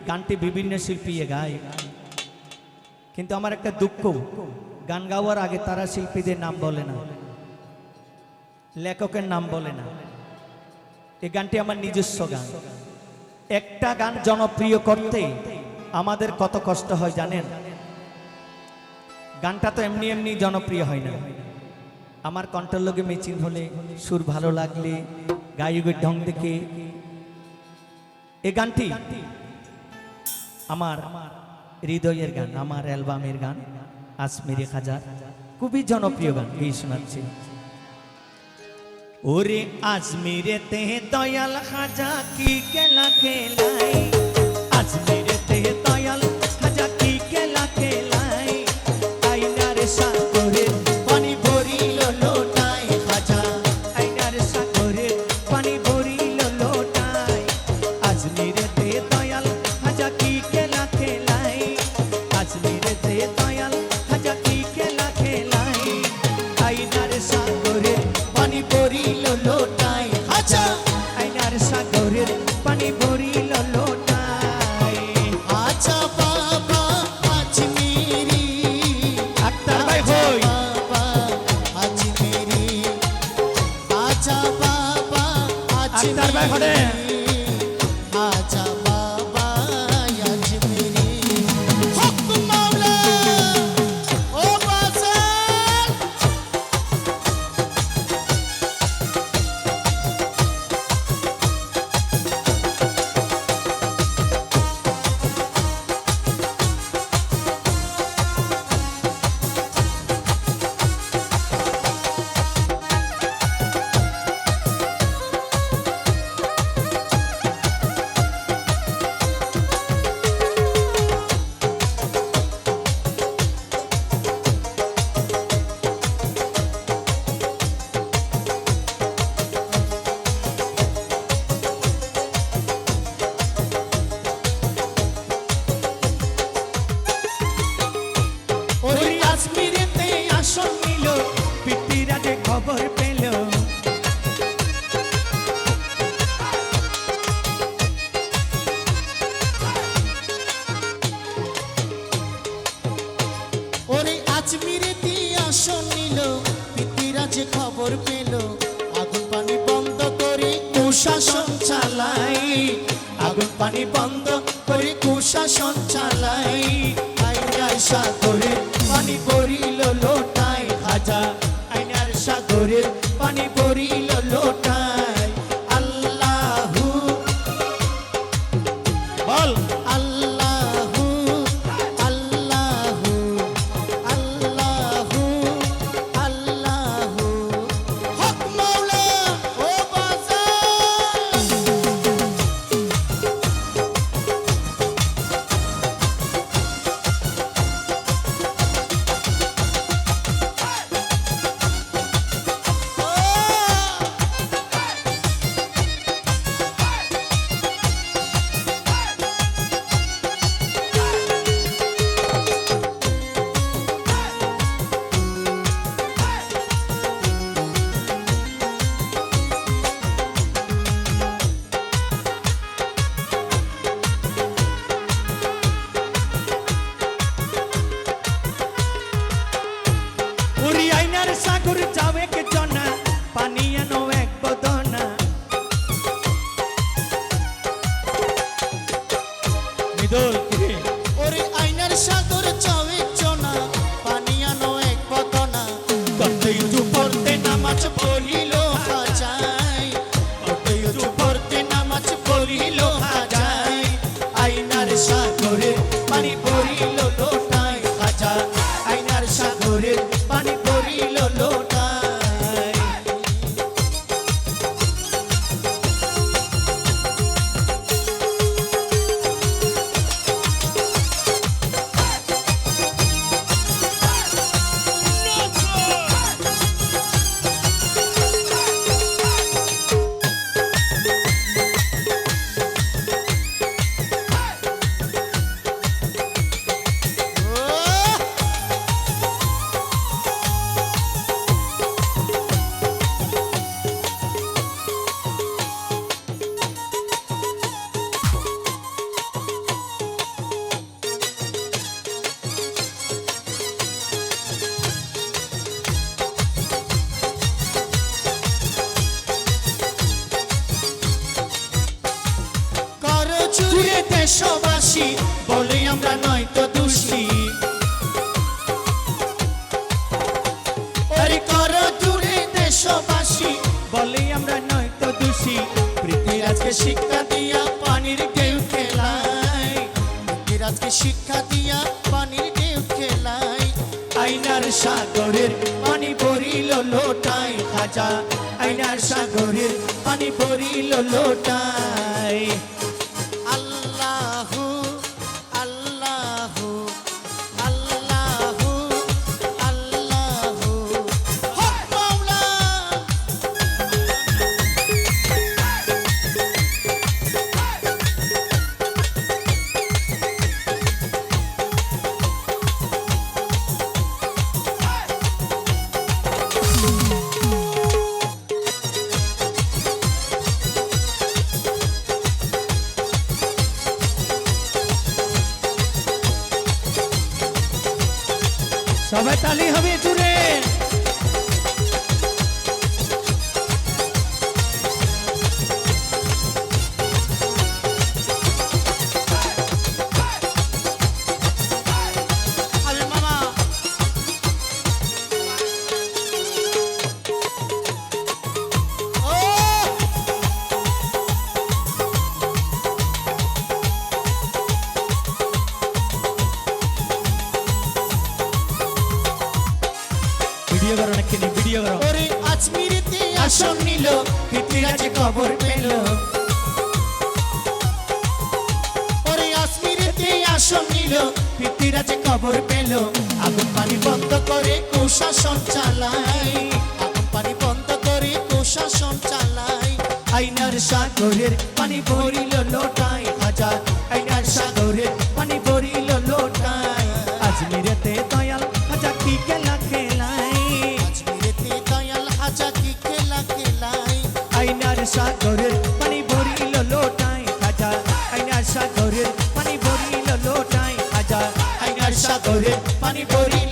গানটি বিভিন্ন শিল্পী গায়, কিন্তু আমার একটা দুঃখ, গান গাওয়ার আগে তারা শিল্পীদের নাম বলে না, লেখকের নাম বলে না। এই গানটি আমার নিজস্ব গান। একটা গান জনপ্রিয় করতে আমাদের কত কষ্ট হয় জানেন? গানটা তো এমনি এমনি জনপ্রিয় হয় না। আমার কণ্ঠের লগে ম্যাচিং হলে, সুর ভালো লাগলে, গায়কের ঢং দেখে। এই গানটি আমার হৃদয়ের গান, আমার অ্যালবামের গান, আজমিরে খাজা, খুবই জনপ্রিয় গান। এই শোনাচ্ছি। ওরে আজমিরেতে দয়াল খাজা কি খেলা খেলাই, আজমিরেতে দয়াল খাজা কি খেলা খেলাই, আইনার সাগরে পানি ভরিল লোটায় খাজা, আইনার সাগরে পানি ভরিল লোটায়, আজমিরেতে দয়াল খাজা কি খেলা খেলাই, আজমিরেতে দয়াল খাজা কি খেলা খেলাই, আইনার সাগরে পানি ভরিল লোটায় খাজা, আইনার সাগরের পানি ভরিল লোটায়। আচ্ছা বাবা আজমিরি, আক্তার ভাই হই, বাবা আজমিরি, আচ্ছা বাবা আক্তার ভাই হরে, আচ্ছা বাবা আজমিরি, হক মাওলা ও বাজার। ওরে আজমিরেতে আসন নিল, পিপিরা যে খবর পেল, ওরে আজমিরেতে আসন নিল, পিতিরা যে খবর পেল, আগুন পানি বন্ধ করে কুশাসন চালাই, আগুন পানি বন্ধ করে কুশাসন চালাই, আইনার সাগরে পানি ভরিল লোটায় খাজা, আইনার সাগরে পানি ভরিল লোটায়। আল্লাহু বল আল্লাহু আল্লাহু আল্লাহু আল্লাহু, হক মাওলা ও বাজার। ওরে আইনার সাগর যাবে কে জনা, পানি এনো এক বদনা, মিদল কি ওরে আইনার সাগর চাওয়ে চনা, পানি আনো এক বদনা, করতে উঁচু পড়তে নামাজ পড়িল হাজাই, করতে উঁচু পড়তে নামাজ পড়িল হাজাই, আইনার সাগরে পানি ভরিল লোটায় খাজা, আইনার সাগরে পানি ভরিল লোটায়। দেশবাসী বলি আমরা নয়তো দোষী আরে করো জুড়ে দেশবাসী বলে আমরা নয়তো দোষী পৃথিবীরাজকে শিক্ষা দিয়া পানির ঢেউ খেলায় পৃথিবীরাজকে শিক্ষা দিয়া পানির ঢেউ খেলায় আইনার সাগরের পানি ভরিল লোটায় খাজা আইনার সাগরের পানি ভরিল লোটায় আল্লাহু আল্লাহু আল্লাহু আল্লাহু হক মাওলা সবাই তালি হবে জুড়ে আরে মামা ও ভিডিও করো নাকি ভিডিও করো ওরে আজমিরেতে আসন নিল পৃথিবীরাজে খবর পেল ওরে আজমিরেতে আসন নিল পৃথিবীরাজে খবর পেল আগুন পানি বন্ধ করে কুশাসন চালায় আগুন পানি বন্ধ করে কুশাসন চালায় আইনার সাগরের পানি ভরিল লোটায় খাজা আইনার সাগরের পানি ভরিল লোটায় আজমিরেতে দয়াল খাজা কি খেলা খেলায় আজমিরেতে দয়াল হাজা কি খেলা খেলায় আইনার সাগরের পানি ভরিল লোটায় খাজা আইনার সাগরের পানি ভরিল লোটায় খাজা আইনার সাগরের পানি ভরিল